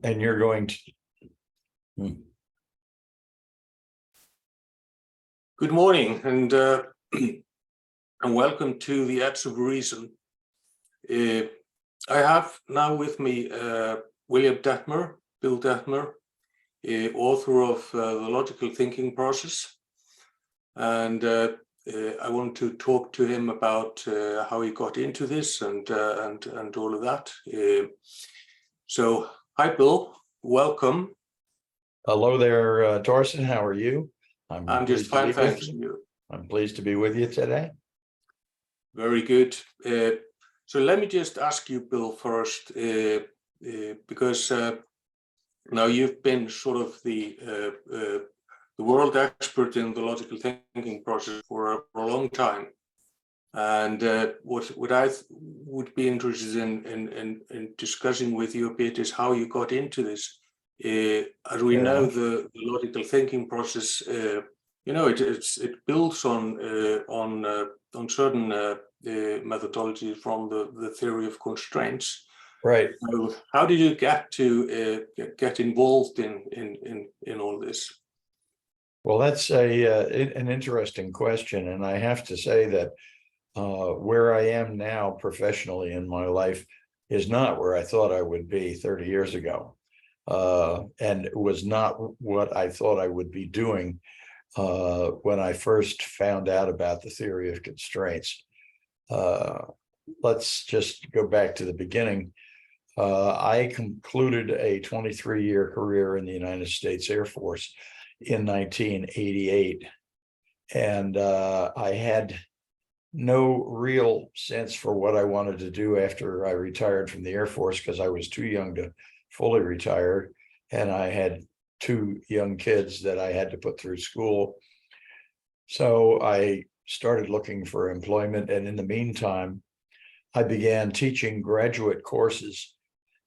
And you're going to. Good morning, and welcome to the Edge of Reason. I have now with me William Dettmer, Bill Dettmer, author of The Logical Thinking Process. And I want to talk to him about how he got into this and all of that. So, hi, Bill. Welcome. Hello there, Torsten. How are you? I'm just fine, thanks. I'm pleased to be with you today. Very good. So let me just ask you, Bill, first, because now you've been sort of the world expert in the logical thinking process for a long time. And what I would be interested in discussing with you a bit is how you got into this. As we know, the logical thinking process, it builds on certain methodologies from the theory of constraints. Right. So how did you get involved in all this? Well, that's an interesting question, and I have to say that where I am now professionally in my life is not where I thought I would be 30 years ago. And it was not what I thought I would be doing when I first found out about the theory of constraints. Let's just go back to the beginning. I concluded a 23-year career in the United States Air Force in 1988. And I had no real sense for what I wanted to do after I retired from the Air Force because I was too young to fully retire, and I had two young kids that I had to put through school. So I started looking for employment, and in the meantime, I began teaching graduate courses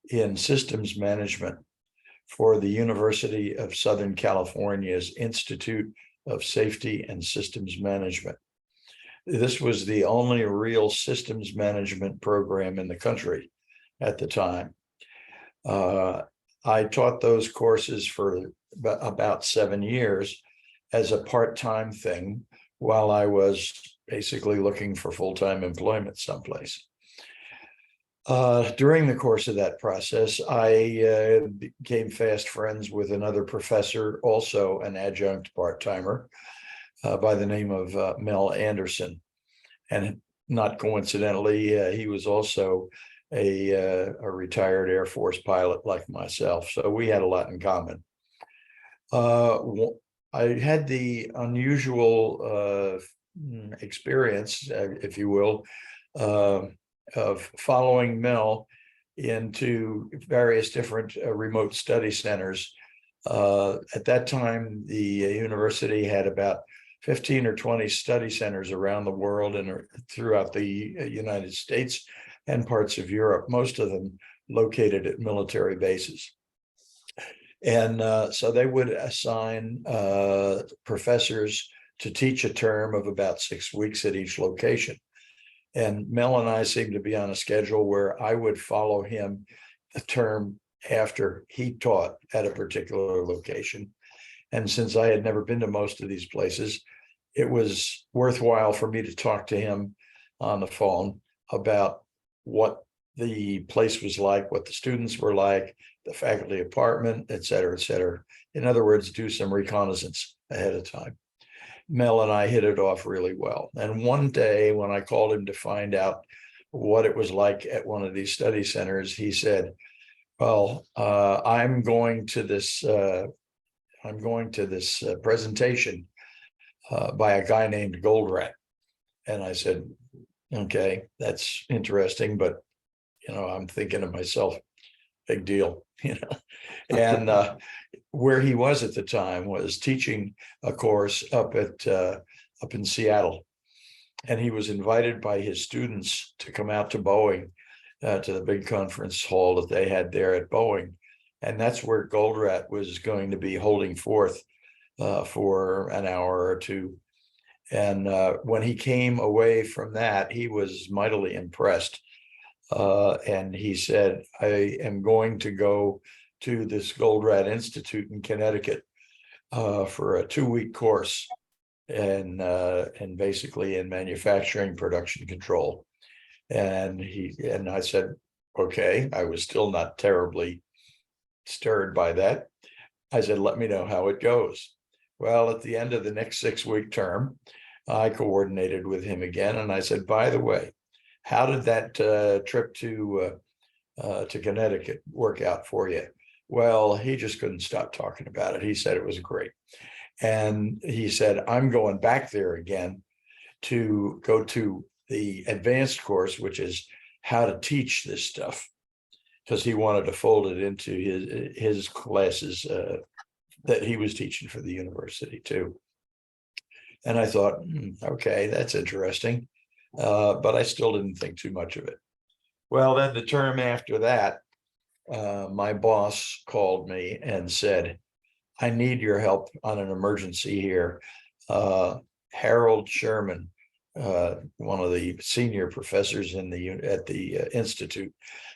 in systems management for the University of Southern California's Institute of Safety and Systems Management. This was the only real systems management program in the country at the time. I taught those courses for about 7 years as a part-time thing while I was basically looking for full-time employment someplace. During the course of that process, I became fast friends with another professor, also an adjunct part-timer, by the name of Mel Anderson. And not coincidentally, he was also a retired Air Force pilot like myself. So we had a lot in common. I had the unusual experience, if you will, of following Mel into various different remote study centers. At that time, the university had about 15 or 20 study centers around the world and throughout the United States and parts of Europe, most of them located at military bases. And so they would assign professors to teach a term of about 6 weeks at each location. And Mel and I seemed to be on a schedule where I would follow him a term after he taught at a particular location. And since I had never been to most of these places, it was worthwhile for me to talk to him on the phone about what the place was like, what the students were like, the faculty apartment, et cetera, et cetera. In other words, do some reconnaissance ahead of time. Mel and I hit it off really well. And one day when I called him to find out what it was like at one of these study centers, he said, well, I'm going to this presentation by a guy named Goldratt. And I said, okay, that's interesting, but I'm thinking to myself, big deal, And where he was at the time was teaching a course up in Seattle, and he was invited by his students to come out to Boeing, to the big conference hall that they had there at Boeing, and that's where Goldratt was going to be holding forth for an hour or two. And when he came away from that, he was mightily impressed. And he said, I am going to go to this Goldratt Institute in Connecticut for a 2-week course and basically in manufacturing production control. And I said, okay. I was still not terribly stirred by that. I said, let me know how it goes. Well, at the end of the next 6-week term, I coordinated with him again, and I said, by the way, how did that trip to Connecticut work out for you? Well, he just couldn't stop talking about it. He said it was great. And he said, I'm going back there again to go to the advanced course, which is how to teach this stuff, because he wanted to fold it into his classes that he was teaching for the university too. And I thought, okay, that's interesting. But I still didn't think too much of it. Well, then the term after that, my boss called me and said, I need your help on an emergency here. Harold Sherman, one of the senior professors at the Institute,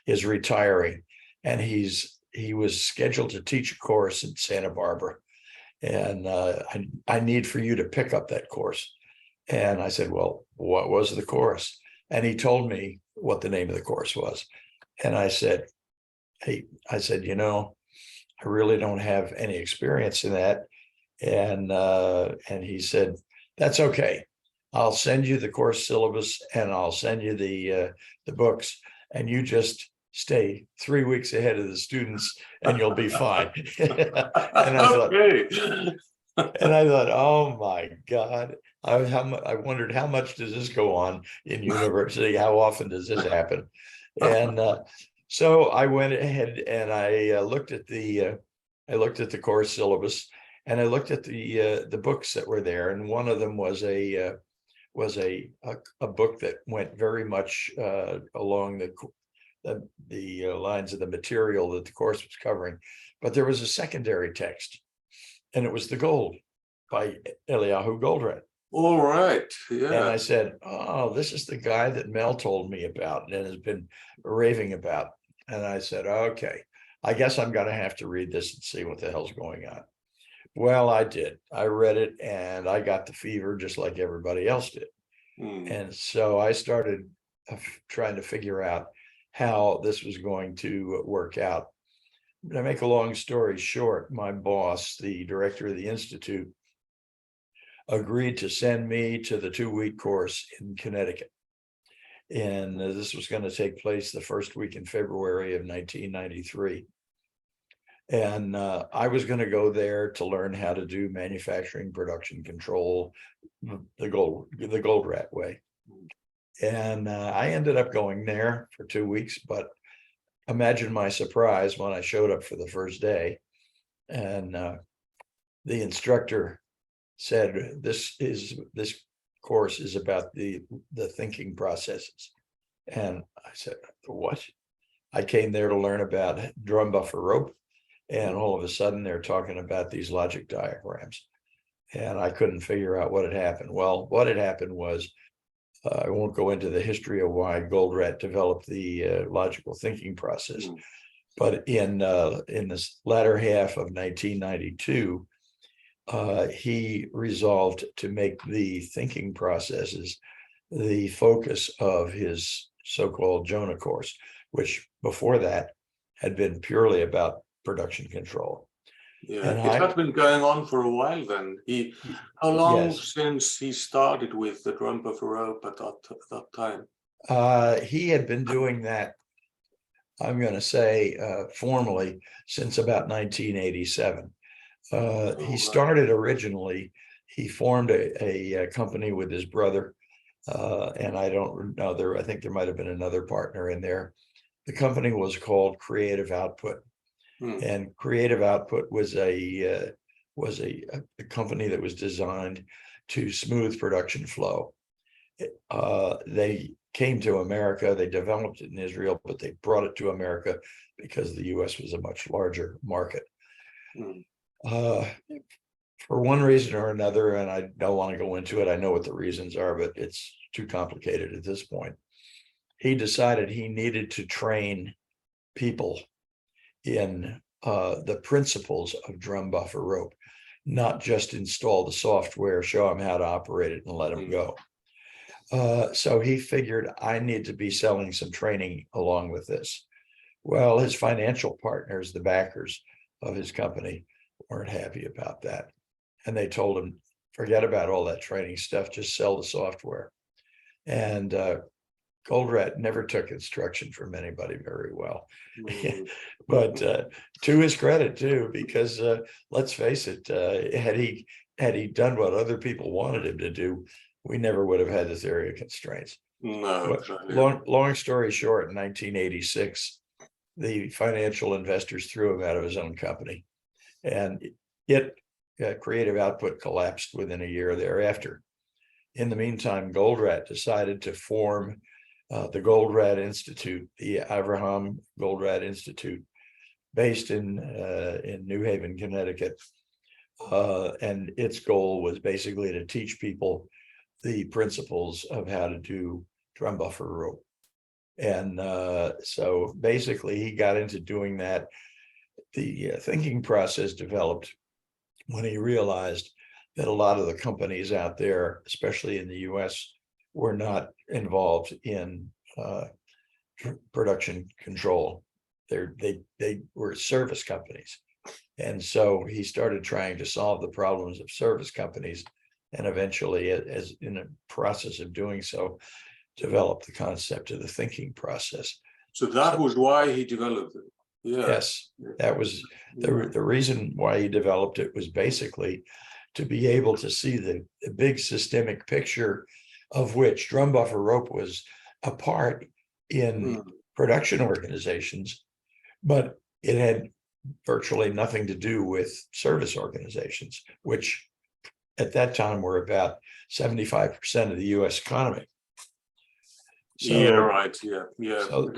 is retiring, and he was scheduled to teach a course in Santa Barbara, and I need for you to pick up that course. And I said, well, what was the course? And he told me what the name of the course was. And I said, hey, you know, I really don't have any experience in that. And he said, that's okay. I'll send you the course syllabus and I'll send you the books, and you just stay 3 weeks ahead of the students and you'll be fine. And I thought, oh my God. I wondered, how much does this go on in university? How often does this happen? And so I went ahead and I looked at the course syllabus, and I looked at the books that were there, and one of them was a book that went very much along the lines of the material that the course was covering, but there was a secondary text, and it was The Gold by Eliyahu Goldratt. All right. Yeah. And I said, oh, this is the guy that Mel told me about and has been raving about. And I said, okay, I guess I'm going to have to read this and see what the hell's going on. Well, I did. I read it and I got the fever just like everybody else did. And so I started trying to figure out how this was going to work out. To make a long story short, my boss, the director of the Institute, agreed to send me to the 2-week course in Connecticut. And this was going to take place the first week in February of 1993. And I was going to go there to learn how to do manufacturing production control the Goldratt way. And I ended up going there for 2 weeks, but imagine my surprise when I showed up for the first day, and the instructor said, this course is about the thinking processes. And I said, what? I came there to learn about drum buffer rope, and all of a sudden they're talking about these logic diagrams, and I couldn't figure out what had happened. Well, what had happened was, I won't go into the history of why Goldratt developed the logical thinking process, but in this latter half of 1992, he resolved to make the thinking processes the focus of his so-called Jonah course, which before that had been purely about production control. Yeah, and it had been going on for a while then. How long since he started with the drum buffer rope at that time? He had been doing that, I'm going to say, formally since about 1987. He started originally, he formed a company with his brother, and I don't know, I think there might have been another partner in there. The company was called Creative Output. And Creative Output was a company that was designed to smooth production flow. They came to America, they developed it in Israel, but they brought it to America because the US was a much larger market. For one reason or another, and I don't want to go into it, I know what the reasons are, but it's too complicated at this point. He decided he needed to train people in the principles of drum buffer rope, not just install the software, show them how to operate it, and let them go. So he figured I need to be selling some training along with this. Well, his financial partners, the backers of his company, weren't happy about that. And they told him, forget about all that training stuff, just sell the software. And Goldratt never took instruction from anybody very well. But to his credit too, because let's face it, had he done what other people wanted him to do, we never would have had the theory of constraints. No, Long story short, in 1986, the financial investors threw him out of his own company, and creative output collapsed within a year thereafter. In the meantime, Goldratt decided to form the Goldratt Institute, the Avraham Goldratt Institute, based in New Haven, Connecticut. And its goal was basically to teach people the principles of how to do drum buffer rope. And so basically he got into doing that. The thinking process developed when he realized that a lot of the companies out there, especially in the US, were not involved in production control. They were service companies. And so he started trying to solve the problems of service companies, and eventually, as in a process of doing so, developed the concept of the thinking process. So that was why he developed it. Yeah. Yes, that was the reason why he developed it, was basically to be able to see the big systemic picture, of which drum buffer rope was a part in production organizations, but it had virtually nothing to do with service organizations, which at that time were about 75% of the US economy. So, yeah, right. Yeah. So,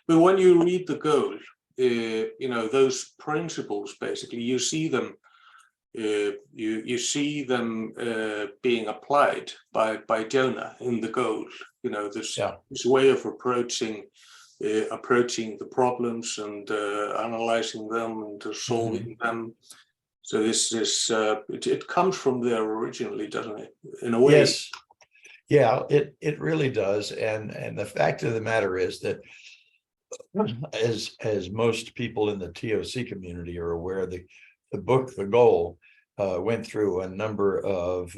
but when you read the goal, those principles, basically, you see them. You see them being applied by Jonah in the goal. This way of approaching the problems and analyzing them and solving them. So this is it comes from there originally, doesn't it? In a way. Yes. Yeah, it really does. And the fact of the matter is that, as most people in the TOC community are aware, the book, The Goal, went through a number of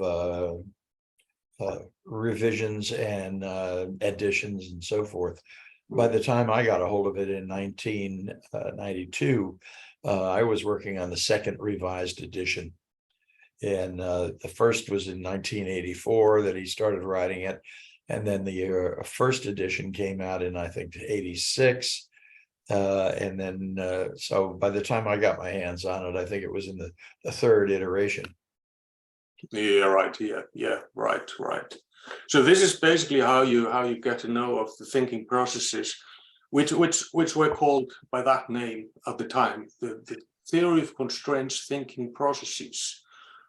revisions and additions and so forth. By the time I got a hold of it in 1992, I was working on the second revised edition. And the first was in 1984 that he started writing it. And then the first edition came out in, I think, 86. And then, so by the time I got my hands on it, I think it was in the third iteration. Yeah, right. Yeah, right. So this is basically how you get to know of the thinking processes, which were called by that name at the time, the theory of constraints thinking processes.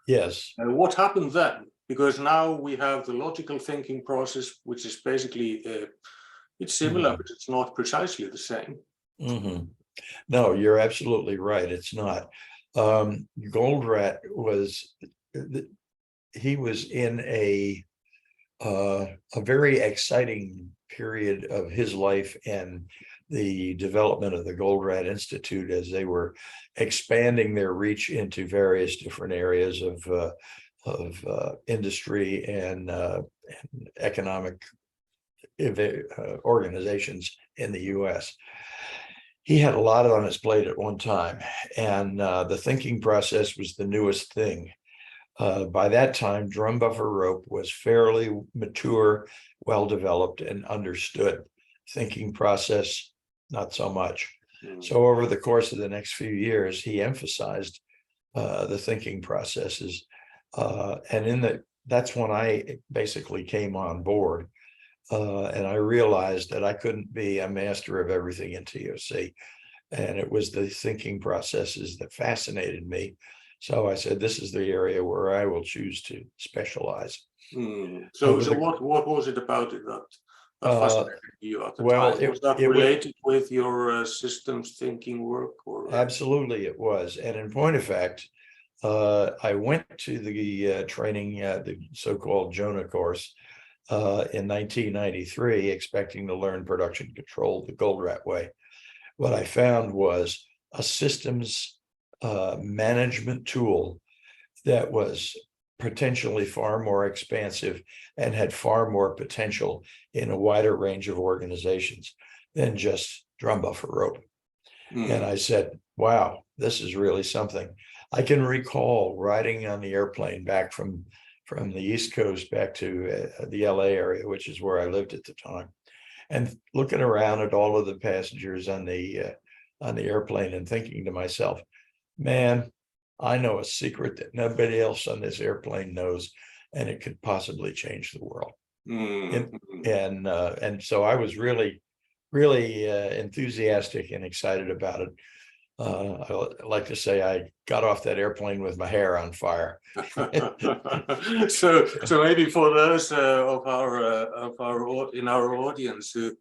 Yes. What happened then? Because now we have the logical thinking process, which is basically it's similar, but it's not precisely the same. No, you're absolutely right. It's not. Goldratt was in a very exciting period of his life and the development of the Goldratt Institute, as they were expanding their reach into various different areas of industry and economic organizations in the US. He had a lot on his plate at one time, and the thinking process was the newest thing. By that time, drum buffer rope was fairly mature, well-developed, and understood. Thinking process, not so much. So over the course of the next few years, he emphasized the thinking processes. And that's when I basically came on board. And I realized that I couldn't be a master of everything in TOC. And it was the thinking processes that fascinated me. So I said, this is the area where I will choose to specialize. So what was it about it What Uh, fascinated you at the well, time? Was that it was related with your systems thinking work, or? absolutely it was. And in point of fact, I went to the training, the so-called Jonah course in 1993, expecting to learn production control the Goldratt way. What I found was a systems management tool that was potentially far more expansive and had far more potential in a wider range of organizations than just drum buffer rope. And I said, wow, this is really something. I can recall riding on the airplane back from the East Coast back to the LA area, which is where I lived at the time, and looking around at all of the passengers on the airplane and thinking to myself, man, I know a secret that nobody else on this airplane knows, and it could possibly change the world. And so I was really enthusiastic and excited about it. I like to say I got off that airplane with my hair on fire. So maybe for those in our audience who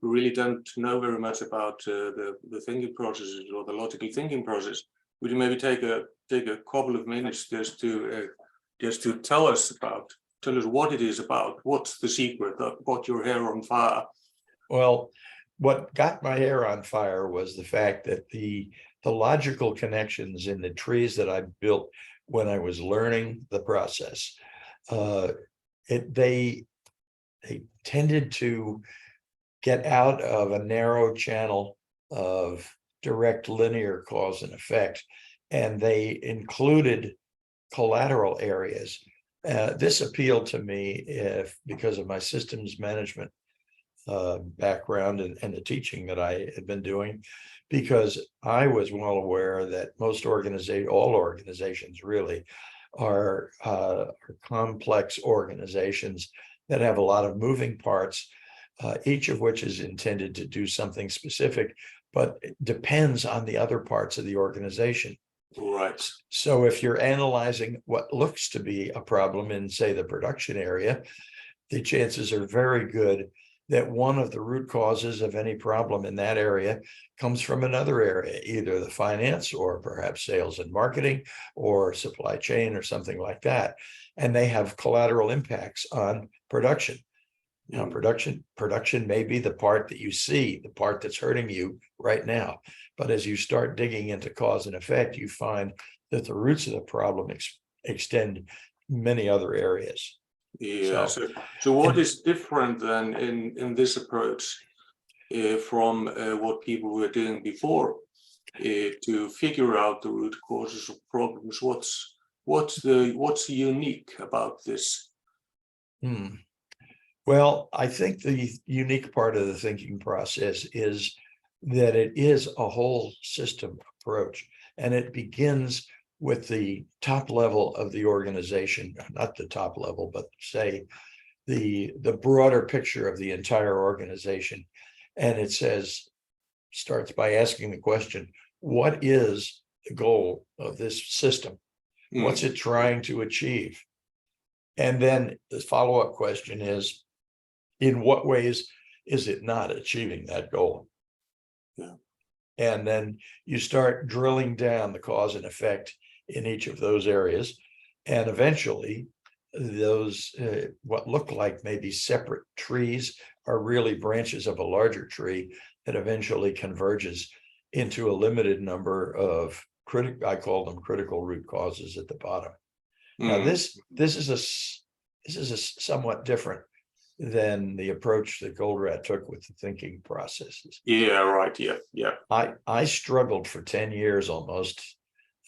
really don't know very much about the thinking processes or the logical thinking process, would you maybe take a couple of minutes just to tell us what it is about? What's the secret that got your hair on fire? Well, what got my hair on fire was the fact that the logical connections in the trees that I built when I was learning the process, they tended to get out of a narrow channel of direct linear cause and effect, and they included collateral areas. This appealed to me because of my systems management background and the teaching that I had been doing, because I was well aware that all organizations really are complex organizations that have a lot of moving parts, each of which is intended to do something specific, but it depends on the other parts of the organization. Right. So if you're analyzing what looks to be a problem in, say, the production area, the chances are very good that one of the root causes of any problem in that area comes from another area, either the finance or perhaps sales and marketing or supply chain or something like that. And they have collateral impacts on production. Now, production may be the part that you see, the part that's hurting you right now. But as you start digging into cause and effect, you find that the roots of the problem extend many other areas. Yeah. So what is different then in this approach from what people were doing before to figure out the root causes of problems? What's unique about this? Well, I think the unique part of the thinking process is that it is a whole system approach, and it begins with the top level of the organization, not the top level, but say the broader picture of the entire organization. And it starts by asking the question, what is the goal of this system? What's it trying to achieve? And then the follow-up question is, in what ways is it not achieving that goal? Yeah. And then you start drilling down the cause and effect in each of those areas. And eventually, those what look like maybe separate trees are really branches of a larger tree that eventually converges into a limited number of I call them critical root causes at the bottom. Now, this is a somewhat different than the approach that Goldratt took with the thinking processes. Yeah, right. Yeah. I struggled for 10 years almost,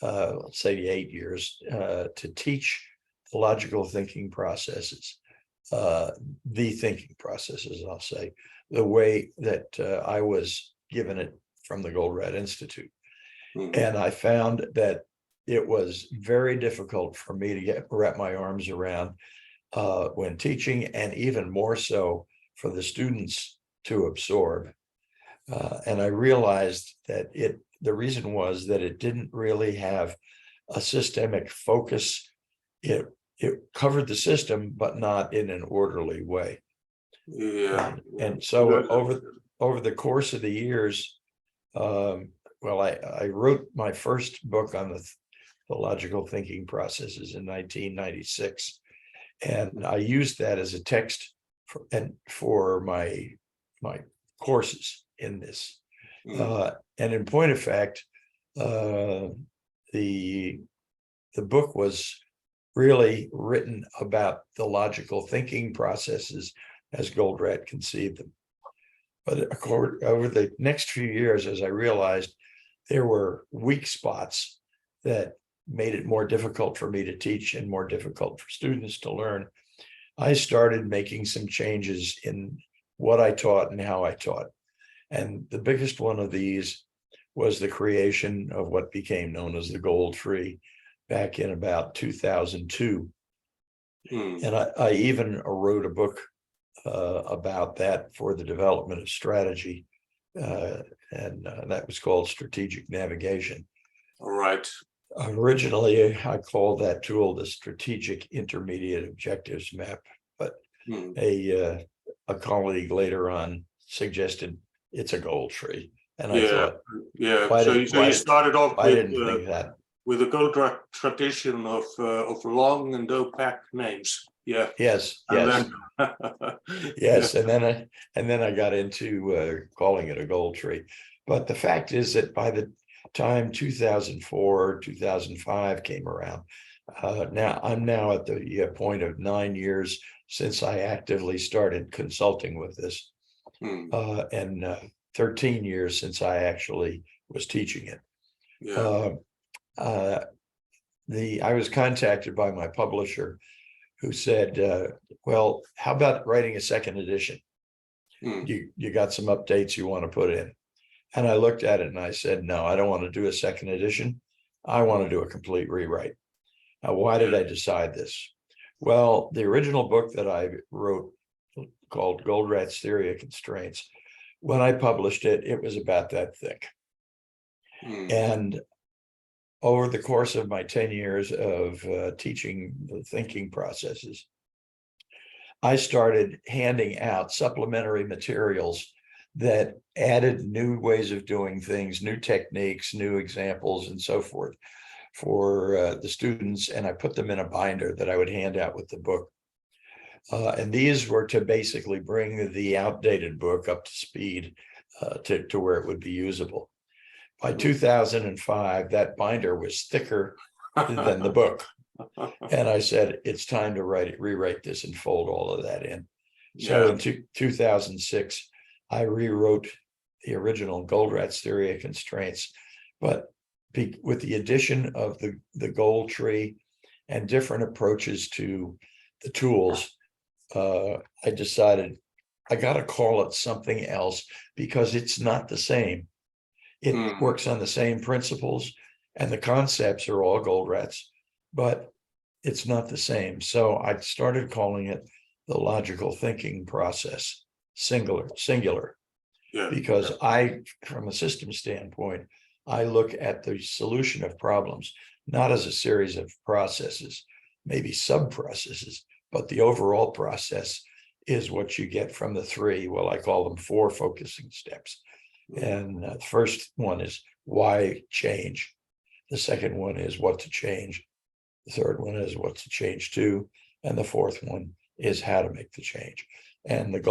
let's say 8 years, to teach the logical thinking processes, the thinking processes, I'll say, the way that I was given it from the Goldratt Institute. And I found that it was very difficult for me to wrap my arms around when teaching, and even more so for the students to absorb. And I realized that the reason was that it didn't really have a systemic focus. It covered the system, but not in an orderly way. Yeah. And so over the course of the years, well, I wrote my first book on the logical thinking processes in 1996, and I used that as a text for my courses in this. And in point of fact, the book was really written about the logical thinking processes as Goldratt conceived them. But over the next few years, as I realized, there were weak spots that made it more difficult for me to teach and more difficult for students to learn. I started making some changes in what I taught and how I taught. And the biggest one of these was the creation of what became known as the Gold Tree back in about 2002. And I even wrote a book about that for the development of strategy. And that was called Strategic Navigation. All right. Originally, I called that tool the Strategic Intermediate Objectives Map, but a colleague later on suggested it's a gold tree. And I thought, so you started off with a Goldratt tradition of long and opaque names. Yeah. Yes. And yes. Then, and then I got into calling it a gold tree. But the fact is that by the time 2004, 2005 came around, I'm now at the point of 9 years since I actively started consulting with this, and 13 years since I actually was teaching it. I was contacted by my publisher, who said, well, how about writing a second edition? You got some updates you want to put in? And I looked at it and I said, no, I don't want to do a second edition. I want to do a complete rewrite. Now, why did I decide this? Well, the original book that I wrote, called Goldratt's Theory of Constraints, when I published it, it was about that thick. And over the course of my 10 years of teaching the thinking processes, I started handing out supplementary materials that added new ways of doing things, new techniques, new examples, and so forth for the students. And I put them in a binder that I would hand out with the book. And these were to basically bring the outdated book up to speed to where it would be usable. By 2005, that binder was thicker than the book. And I said, it's time to rewrite this and fold all of that in. So in 2006, I rewrote the original Goldratt's Theory of Constraints, but with the addition of the gold tree and different approaches to the tools, I decided I got to call it something else because it's not the same. It works on the same principles and the concepts are all Goldratt's, but it's not the same. So I started calling it the logical thinking process, singular, because from a system standpoint, I look at the solution of problems, not as a series of processes, maybe sub-processes, but the overall process is what you get from the three, well, I call them 4 focusing steps. And the first one is why change. The second one is what to change. The third one is what to change to. And the fourth one is how to make the change. And the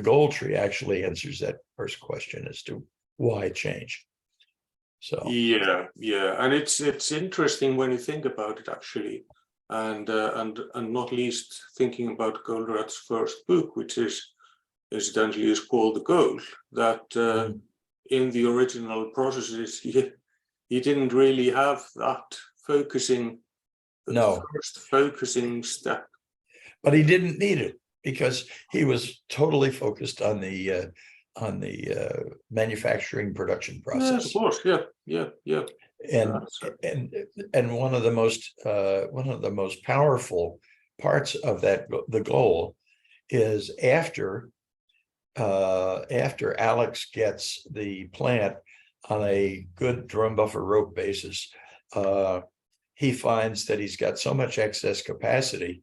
gold tree actually answers that first question as to why change. So and it's interesting when you think about it, actually, and not least thinking about Goldratt's first book, which incidentally is called The Goal, that in the original processes he didn't really have that focusing, first focusing step. But he didn't need it because he was totally focused on the manufacturing production process. Of course, yeah. And one of the most powerful parts of that, the goal, is after Alex gets the plant on a good drum buffer rope basis, he finds that he's got so much excess capacity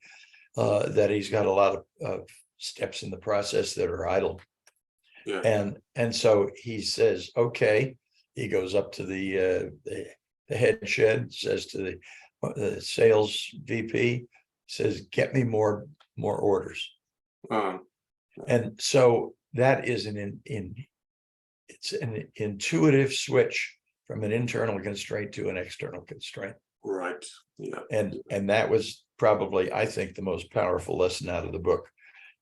that he's got a lot of steps in the process that are idle. Yeah. And so he says, okay. He goes up to the head shed, says to the sales VP, says, get me more orders. And so that is it's an intuitive switch from an internal constraint to an external constraint. Right. Yeah. And that was probably, I think, the most powerful lesson out of the book,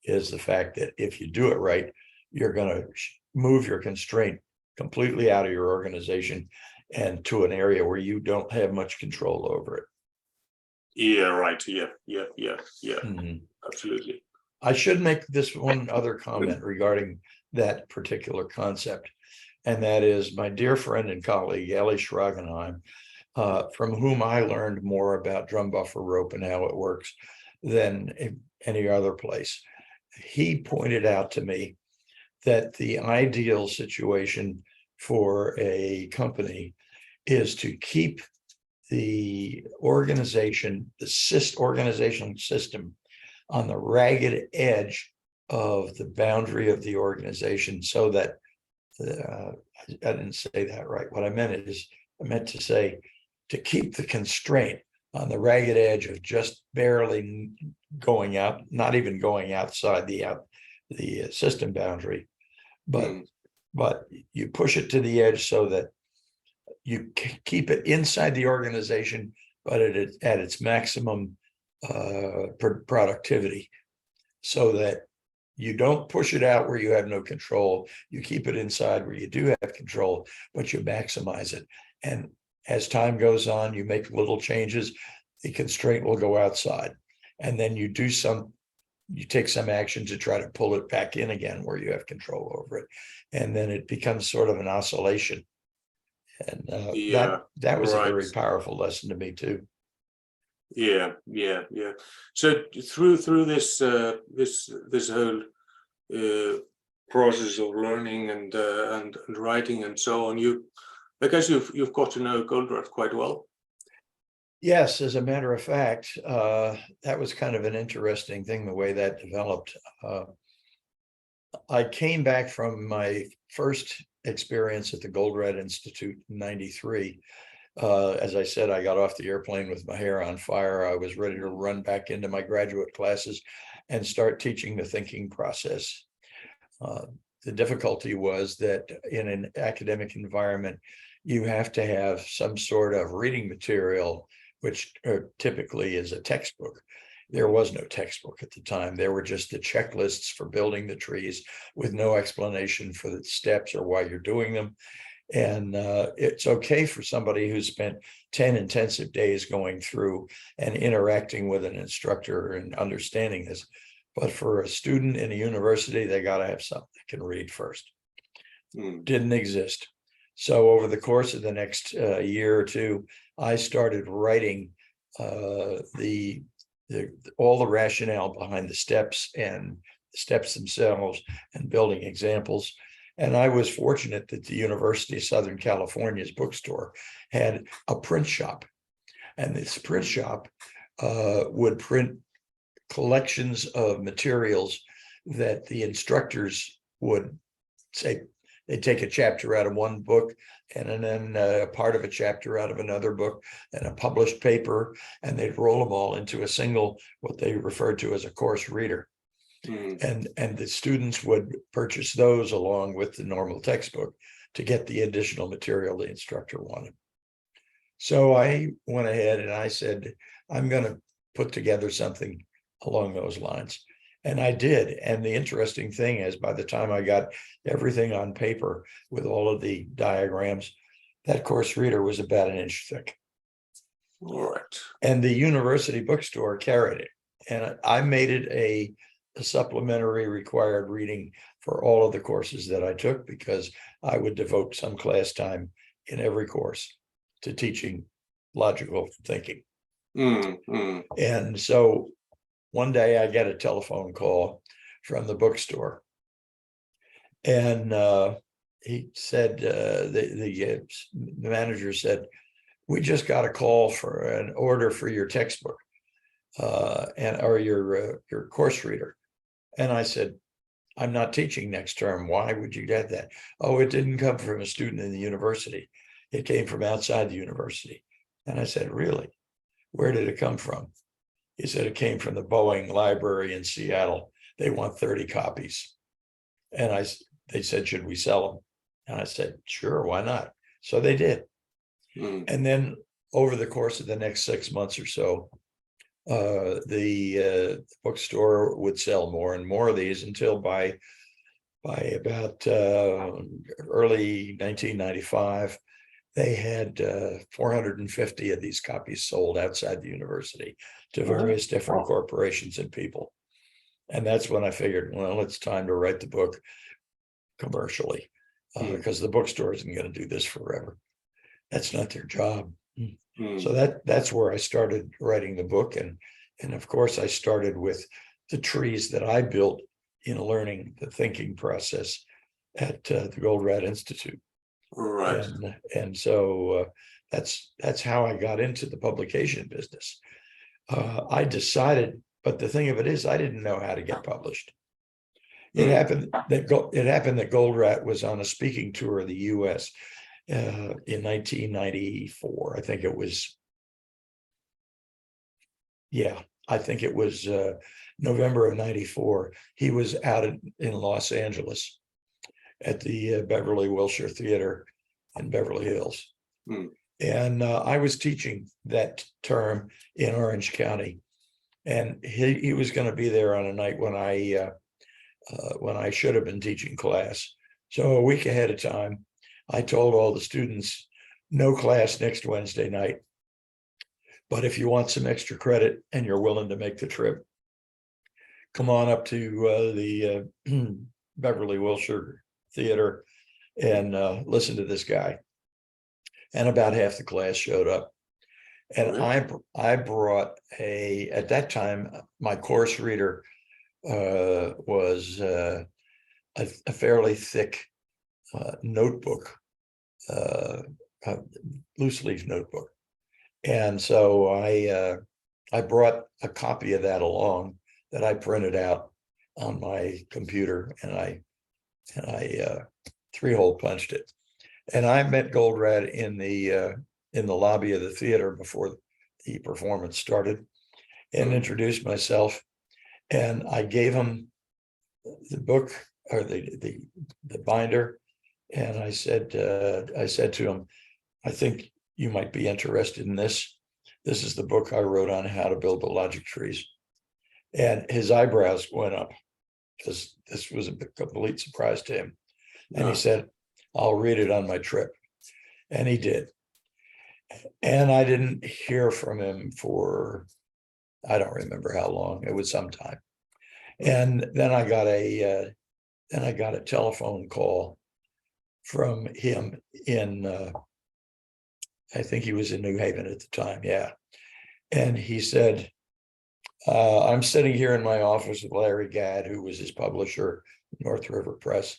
is the fact that if you do it right, you're going to move your constraint completely out of your organization and to an area where you don't have much control over it. Yeah, right. Yeah. Mhm. Absolutely. I should make this one other comment regarding that particular concept, and that is my dear friend and colleague, Eli Schragenheim, from whom I learned more about drum buffer rope and how it works than any other place. He pointed out to me that the ideal situation for a company is to keep the organization, the organizational system, on the ragged edge of the boundary of the organization, so that I didn't say that right. What I meant to say to keep the constraint on the ragged edge of just barely going out, not even going outside the system boundary, but you push it to the edge so that you keep it inside the organization, but at its maximum productivity, so that you don't push it out where you have no control. You keep it inside where you do have control, but you maximize it. And as time goes on, you make little changes, the constraint will go outside. And then you take some action to try to pull it back in again where you have control over it. And then it becomes sort of an oscillation. And that was a very powerful lesson to me too. Yeah. So through this this whole process of learning and writing and so on, I guess you've got to know Goldratt quite well. Yes, as a matter of fact, that was kind of an interesting thing, the way that developed. I came back from my first experience at the Goldratt Institute in '93. As I said, I got off the airplane with my hair on fire. I was ready to run back into my graduate classes and start teaching the thinking process. The difficulty was that in an academic environment, you have to have some sort of reading material, which typically is a textbook. There was no textbook at the time. There were just the checklists for building the trees with no explanation for the steps or why you're doing them. And it's okay for somebody who spent 10 intensive days going through and interacting with an instructor and understanding this. But for a student in a university, they got to have something they can read first. Didn't exist. So over the course of the next year or two, I started writing all the rationale behind the steps and the steps themselves and building examples. And I was fortunate that the University of Southern California's bookstore had a print shop. And this print shop would print collections of materials that the instructors would say, they'd take a chapter out of one book and then a part of a chapter out of another book and a published paper, and they'd roll them all into a single, what they referred to as a course reader. And the students would purchase those along with the normal textbook to get the additional material the instructor wanted. So I went ahead and I said, I'm going to put together something along those lines. And I did. And the interesting thing is, by the time I got everything on paper with all of the diagrams, that course reader was about 1 inch thick. All right. And the university bookstore carried it. And I made it a supplementary required reading for all of the courses that I took, because I would devote some class time in every course to teaching logical thinking. And so one day I get a telephone call from the bookstore, and he said, the manager said, we just got a call for an order for your textbook or your course reader. And I said, I'm not teaching next term. Why would you get that? Oh, it didn't come from a student in the university. It came from outside the university. And I said, really? Where did it come from? He said, it came from the Boeing library in Seattle. They want 30 copies. And they said, should we sell them? And I said, sure, why not? So they did. And then over the course of the next 6 months or so, the bookstore would sell more and more of these until by about early 1995, they had 450 of these copies sold outside the university to various different corporations and people. And that's when I figured, well, it's time to write the book commercially, because the bookstore isn't going to do this forever. That's not their job. So that's where I started writing the book. And of course, I started with the trees that I built in learning the thinking process at the Goldratt Institute. Right. And so that's how I got into the publication business. I decided, but the thing of it is, I didn't know how to get published. It happened that Goldratt was on a speaking tour of the U.S. In 1994. I think it was. Yeah, I think it was November of '94. He was out in Los Angeles at the Beverly Wilshire Theater in Beverly Hills. And I was teaching that term in Orange County. And he was going to be there on a night when I should have been teaching class. So a week ahead of time, I told all the students, no class next Wednesday night. But if you want some extra credit and you're willing to make the trip, come on up to the Beverly Wilshire Theater and listen to this guy. And about half the class showed up. And I brought at that time, my course reader was a fairly thick notebook, loose leaf notebook. And so I brought a copy of that along that I printed out on my computer, and I 3-hole punched it. And I met Goldratt in the lobby of the theater before the performance started, and introduced myself. And I gave him the book, or the binder, and I said to him, I think you might be interested in this. This is the book I wrote on how to build the logic trees. And his eyebrows went up, because this was a complete surprise to him. And he said, I'll read it on my trip. And he did. And I didn't hear from him for, I don't remember how long. It was some time. And then I got a telephone call from him in I think he was in New Haven at the time. Yeah. And he said, I'm sitting here in my office with Larry Gadd, who was his publisher, North River Press,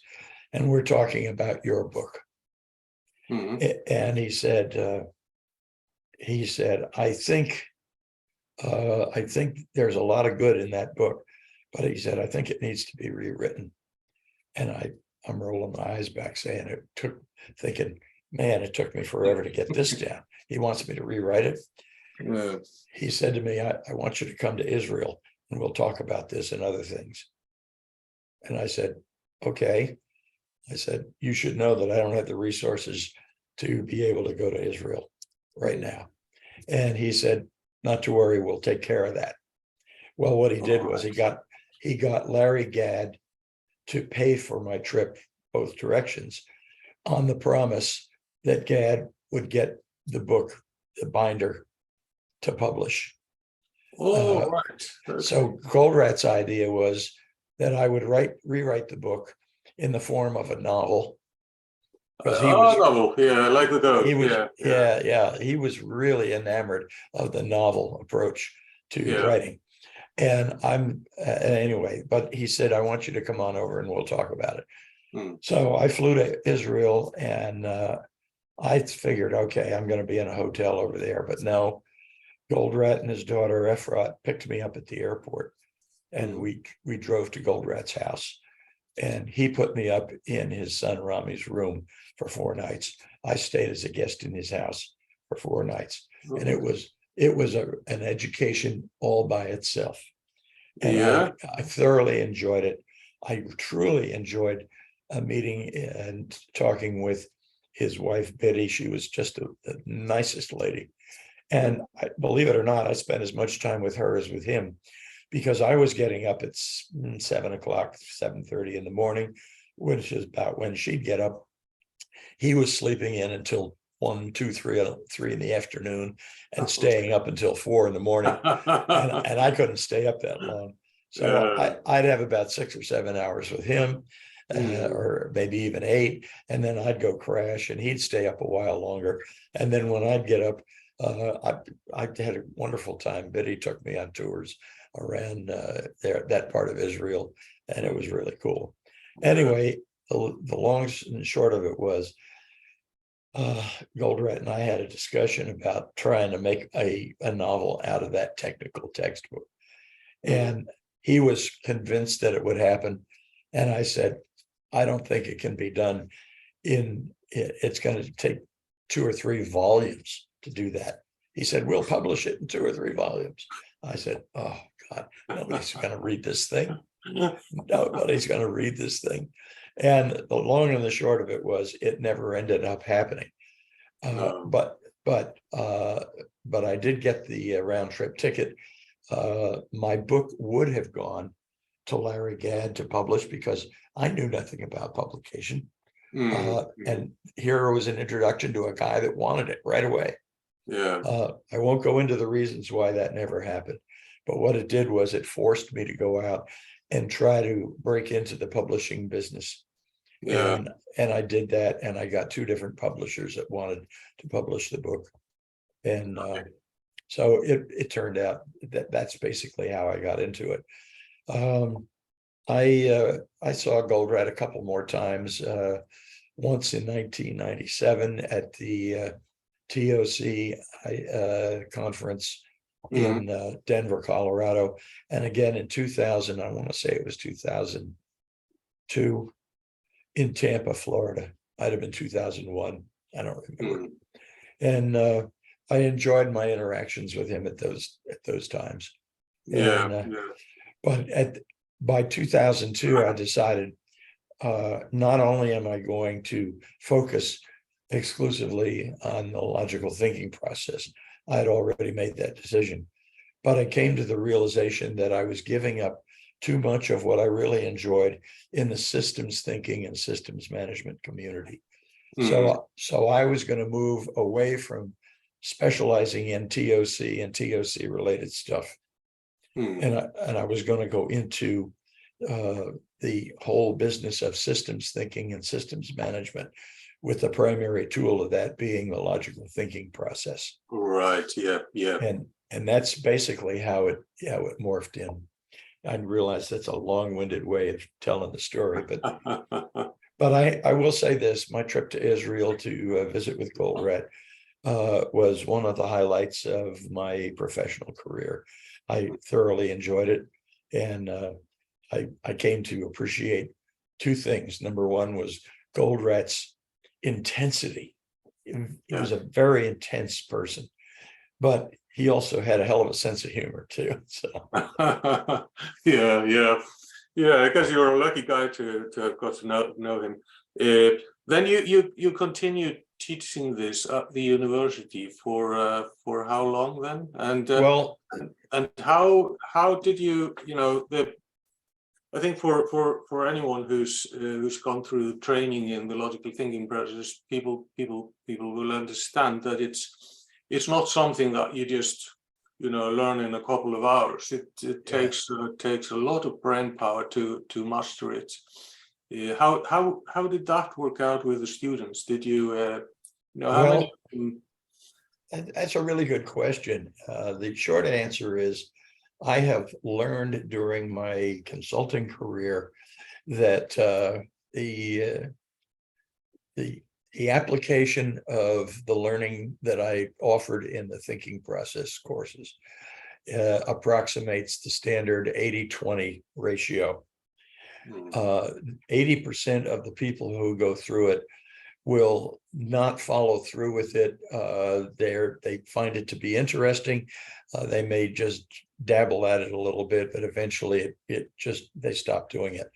and we're talking about your book. And he said, I think there's a lot of good in that book, but he said, I think it needs to be rewritten. And I'm rolling my eyes back, saying thinking, man, it took me forever to get this down. He wants me to rewrite it. He said to me, I want you to come to Israel and we'll talk about this and other things. And I said, okay. I said, you should know that I don't have the resources to be able to go to Israel right now. And he said, not to worry, we'll take care of that. Well, what he did was he got Larry Gadd to pay for my trip both directions, on the promise that Gadd would get the book, the binder, to publish. Right. Okay. So Goldratt's idea was that I would rewrite the book in the form of a novel. Novel. Yeah, I like the novel. He was really enamored of the novel approach to writing. And anyway, but he said, I want you to come on over and we'll talk about it. So I flew to Israel, and I figured, okay, I'm going to be in a hotel over there. But no, Goldratt and his daughter Efrat picked me up at the airport and we drove to Goldratt's house, and he put me up in his son Rami's room for 4 nights. I stayed as a guest in his house for 4 nights, and it was an education all by itself. And I thoroughly enjoyed it. I truly enjoyed meeting and talking with his wife, Biddy. She was just the nicest lady. And believe it or not, I spent as much time with her as with him, because I was getting up at 7 o'clock, 7:30 in the morning, which is about when she'd get up. He was sleeping in until 1, 2, 3 in the afternoon, and staying up until 4 in the morning. And I couldn't stay up that long. So I'd have about 6 or 7 hours with him, or maybe even 8. And then I'd go crash, and he'd stay up a while longer. And then when I'd get up, I had a wonderful time. Biddy took me on tours around that part of Israel, and it was really cool. Anyway, the long and short of it was, Goldratt and I had a discussion about trying to make a novel out of that technical textbook, and he was convinced that it would happen, and I said, I don't think it can be done it's going to take 2 or 3 volumes to do that. He said, we'll publish it in 2 or 3 volumes. I said, oh God, nobody's going to read this thing. Nobody's going to read this thing. And the long and the short of it was, it never ended up happening. But I did get the round trip ticket. My book would have gone to Larry Gadd to publish, because I knew nothing about publication. And here was an introduction to a guy that wanted it right away. I won't go into the reasons why that never happened, but what it did was it forced me to go out and try to break into the publishing business. And I did that, and I got 2 different publishers that wanted to publish the book. And so it turned out that that's basically how I got into it. I saw Goldratt a couple more times, once in 1997 at the TOC conference in Denver, Colorado, and again in 2000, I want to say it was 2002, in Tampa, Florida. Might have been 2001. I don't remember. And I enjoyed my interactions with him at those times. But by 2002, I decided, not only am I going to focus exclusively on the logical thinking process, I had already made that decision, but I came to the realization that I was giving up too much of what I really enjoyed in the systems thinking and systems management community. So I was going to move away from specializing in TOC and TOC related stuff, and I was going to go into the whole business of systems thinking and systems management, with the primary tool of that being the logical thinking process. Right. Yeah. And that's basically how it morphed in. I realize that's a long-winded way of telling the story, but I will say this: my trip to Israel to visit with Goldratt was one of the highlights of my professional career. I thoroughly enjoyed it, and I came to appreciate 2 things. Number one was Goldratt's intensity. He was a very intense person, but he also had a hell of a sense of humor too. So I guess you're a lucky guy to have got to know him. Then you continued teaching this at the university for how long then? And and how did you I think for anyone who's gone through training in the logical thinking process, people will understand that it's not something that you just learn in a couple of hours. It takes a lot of brain power to master it. How did that work out with the students? Did you how many? That's a really good question. The short answer is, I have learned during my consulting career that the application of the learning that I offered in the thinking process courses approximates the standard 80-20 ratio. 80% of the people who go through it will not follow through with it. They find it to be interesting. They may just dabble at it a little bit, but eventually they stop doing it.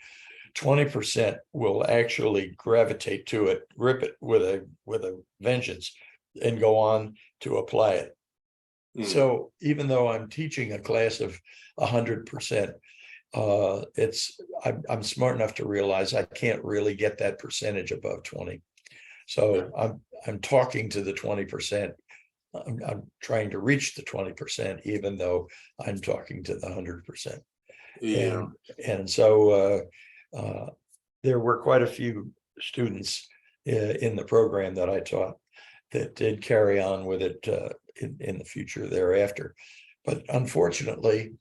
20% will actually gravitate to it, grip it with a vengeance, and go on to apply it. So even though I'm teaching a class of 100%, I'm smart enough to realize I can't really get that percentage above 20. So I'm talking to the 20%. I'm trying to reach the 20%, even though I'm talking to the 100%. Yeah. And so there were quite a few students in the program that I taught that did carry on with it in the future thereafter. But unfortunately,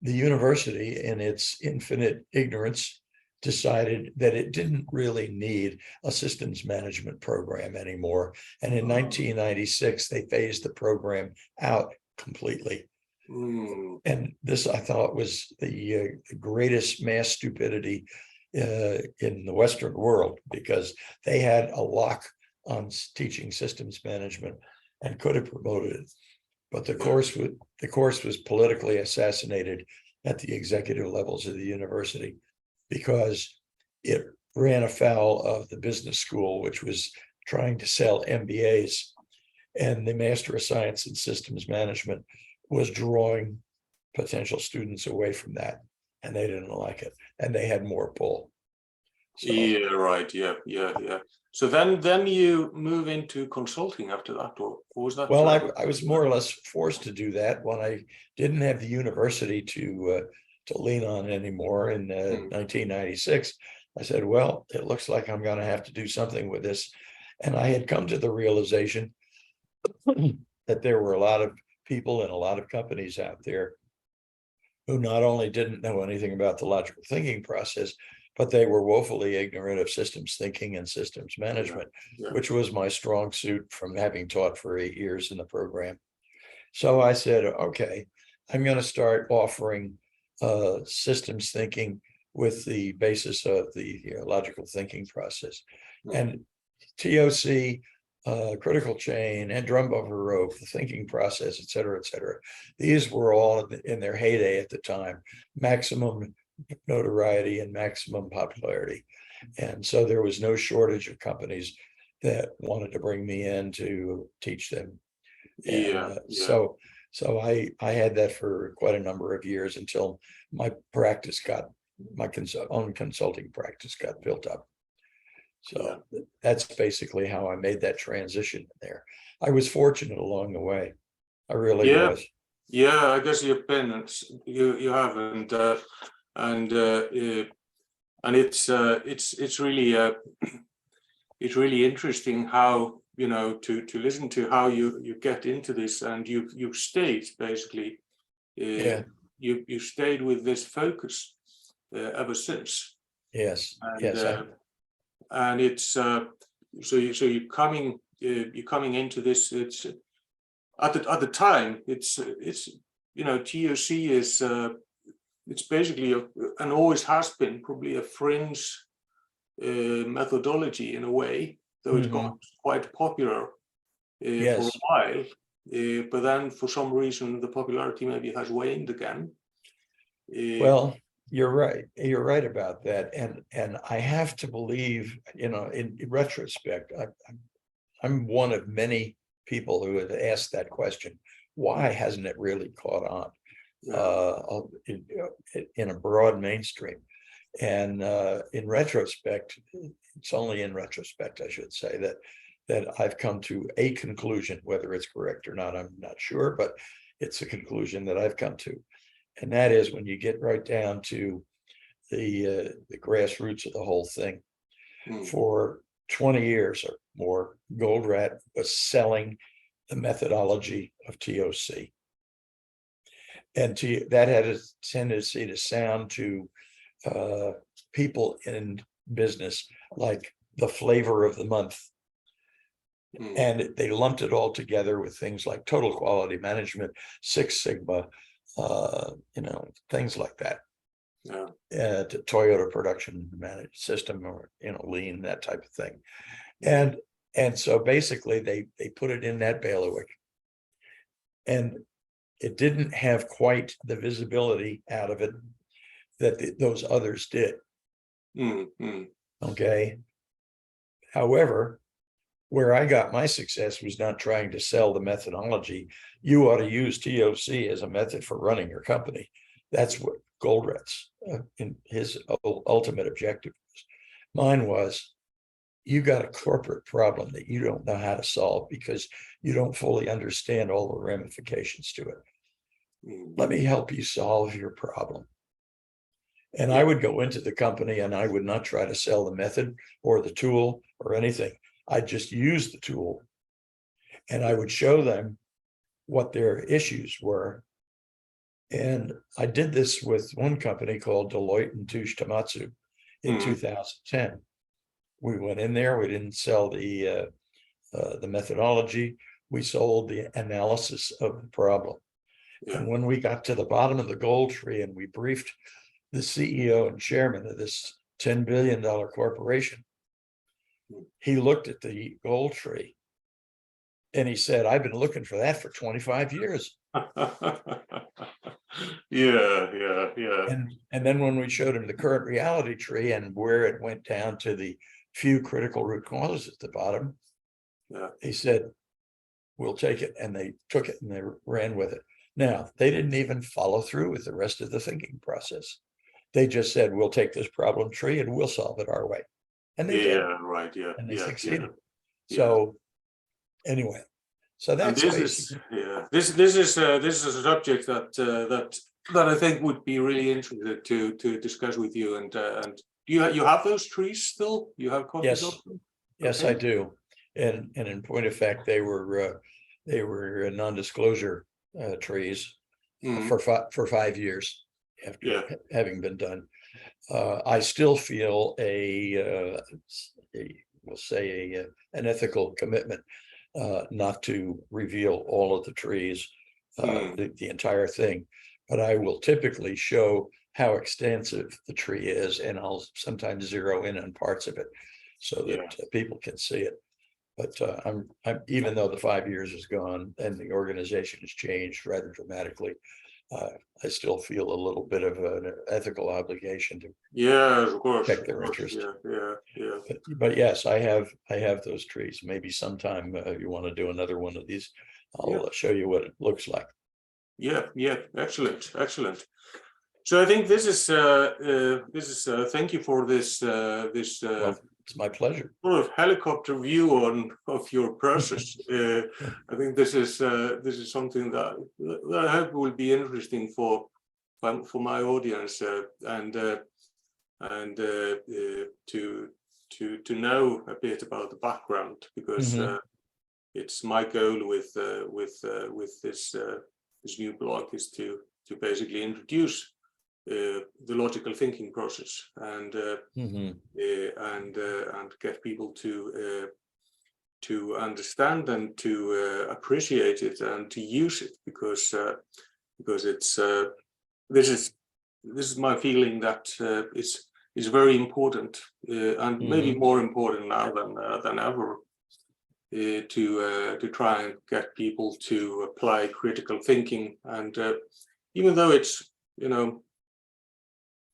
the university, in its infinite ignorance, decided that it didn't really need a systems management program anymore. And in 1996, they phased the program out completely. And this, I thought, was the greatest mass stupidity in the Western world, because they had a lock on teaching systems management and could have promoted it. But the course was politically assassinated at the executive levels of the university, because it ran afoul of the business school, which was trying to sell MBAs, and the Master of Science in Systems Management was drawing potential students away from that, and they didn't like it, and they had more pull. So, yeah, right. Yeah. So then you move into consulting after that, or was that? Well, I was more or less forced to do that when I didn't have the university to lean on anymore in 1996. I said, well, it looks like I'm going to have to do something with this. And I had come to the realization that there were a lot of people and a lot of companies out there who not only didn't know anything about the logical thinking process, but they were woefully ignorant of systems thinking and systems management, which was my strong suit from having taught for 8 years in the program. So I said, okay, I'm going to start offering systems thinking with the basis of the logical thinking process. And TOC, critical chain, and drum buffer rope, the thinking process, et cetera, et cetera. These were all in their heyday at the time, maximum notoriety and maximum popularity. And so there was no shortage of companies that wanted to bring me in to teach them. And, so I had that for quite a number of years until my practice my own consulting practice got built up. So that's basically how I made that transition there. I was fortunate along the way. I really was. Yeah, I guess you've been, you have, and it's really interesting how, to listen to how you get into this, and you've stayed basically. You stayed with this focus ever since. Yes. And it's so you're coming into this. It's at the time. It's TOC is it's basically and always has been probably a fringe methodology in a way, though it got quite popular for a while. But then for some reason the popularity maybe has waned again. Well, you're right. You're right about that. And I have to believe, in retrospect, I'm one of many people who have asked that question. Why hasn't it really caught on in a broad mainstream? And in retrospect, it's only in retrospect, I should say, that I've come to a conclusion. Whether it's correct or not, I'm not sure, but it's a conclusion that I've come to. And that is, when you get right down to the grassroots of the whole thing, for 20 years or more, Goldratt was selling the methodology of TOC. And that had a tendency to sound to people in business like the flavor of the month. And they lumped it all together with things like total quality management, Six Sigma, things like that. Yeah. To Toyota production managed system, or lean, that type of thing. And so basically they put it in that bailiwick, and it didn't have quite the visibility out of it that those others did. Okay. However, where I got my success was not trying to sell the methodology. You ought to use TOC as a method for running your company. That's what Goldratt's in his ultimate objective was. Mine was, you got a corporate problem that you don't know how to solve because you don't fully understand all the ramifications to it. Let me help you solve your problem. And I would go into the company and I would not try to sell the method or the tool or anything. I'd just use the tool, and I would show them what their issues were. And I did this with one company called Deloitte and Touche Tohmatsu in 2010. We went in there, we didn't sell the methodology, we sold the analysis of the problem. And when we got to the bottom of the gold tree and we briefed the CEO and chairman of this $10 billion corporation, he looked at the gold tree and he said, I've been looking for that for 25 years. Yeah. And then when we showed him the current reality tree and where it went down to the few critical root causes at the bottom, he said, we'll take it. And they took it and they ran with it. Now, they didn't even follow through with the rest of the thinking process. They just said, we'll take this problem tree and we'll solve it our way. And they did. Right. Yeah. And they succeeded. Yeah. So anyway, so that's this is a subject that I think would be really interesting to discuss with you. And you have those trees still? You have copies of them? Yes, okay. I do. And in point of fact, they were non-disclosure trees for 5 years after having been done. I still feel an ethical commitment not to reveal all of the trees, the entire thing, but I will typically show how extensive the tree is, and I'll sometimes zero in on parts of it so that people can see it. But I'm even though the 5 years is gone and the organization has changed rather dramatically, I still feel a little bit of an ethical obligation to of course, protect their interest. Yeah. But yes, I have those trees. Maybe sometime you want to do another one of these, I'll show you what it looks like. Yeah, excellent. So I think this is thank you for this well, it's my pleasure. Sort of helicopter view of your process. I think this is something that I hope will be interesting for my audience and to know a bit about the background, because it's my goal with this new blog is to basically introduce the logical thinking process and get people to understand and to appreciate it and to use it, because it's this is my feeling that is very important and maybe more important now than ever to try and get people to apply critical thinking. And even though it's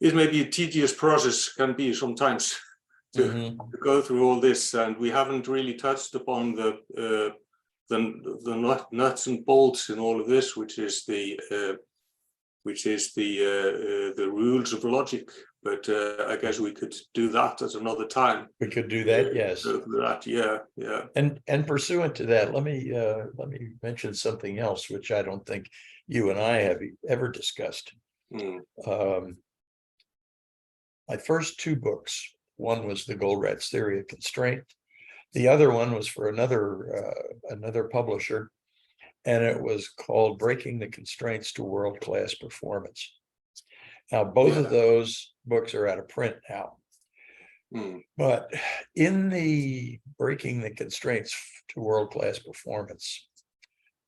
it may be a tedious process, can be sometimes to go through all this, and we haven't really touched upon the nuts and bolts in all of this, which is the rules of logic. But I guess we could do that at another time. We could do that, yes. Go through that, yeah. And pursuant to that, let me mention something else, which I don't think you and I have ever discussed. My first two books, one was the Goldratt's Theory of Constraint. The other one was for another publisher, and it was called Breaking the Constraints to World-Class Performance. Now, both of those books are out of print now. But in the Breaking the Constraints to World-Class Performance,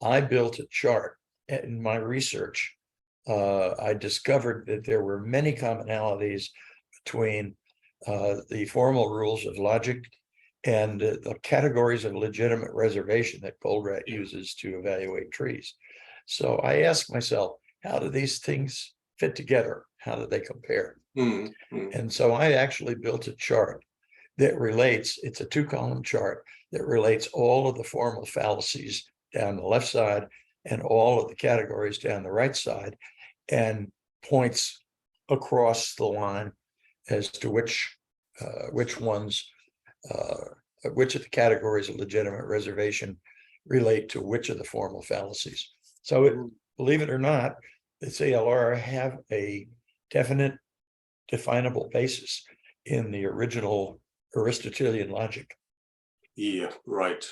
I built a chart in my research I discovered that there were many commonalities between the formal rules of logic and the categories of legitimate reservation that Goldratt uses to evaluate trees. So I asked myself, how do these things fit together? How do they compare? And so I actually built a chart that relates, it's a 2-column chart that relates all of the formal fallacies down the left side and all of the categories down the right side, and points across the line as to which ones, which of the categories of legitimate reservation relate to which of the formal fallacies. So believe it or not, the CLR have a definite definable basis in the original Aristotelian logic. Yeah, right.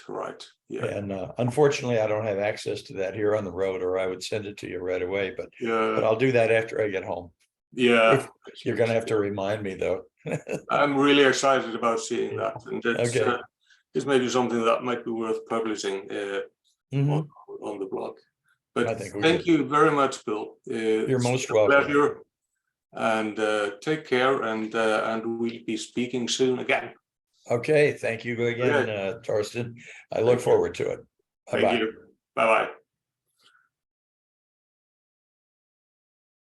Yeah. And unfortunately, I don't have access to that here on the road, or I would send it to you right away. But I'll do that after I get home. Yeah. You're going to have to remind me, though. I'm really excited about seeing that, and that's Okay. is maybe something that might be worth publishing Mhm. on the blog. But I think we thank would. you very much, Bill. You're It's most a welcome. pleasure, and take care, and we'll be speaking soon again. Okay. Thank you again, Okay. Torsten. I look forward to it. Thank Bye-bye. you. Bye-bye.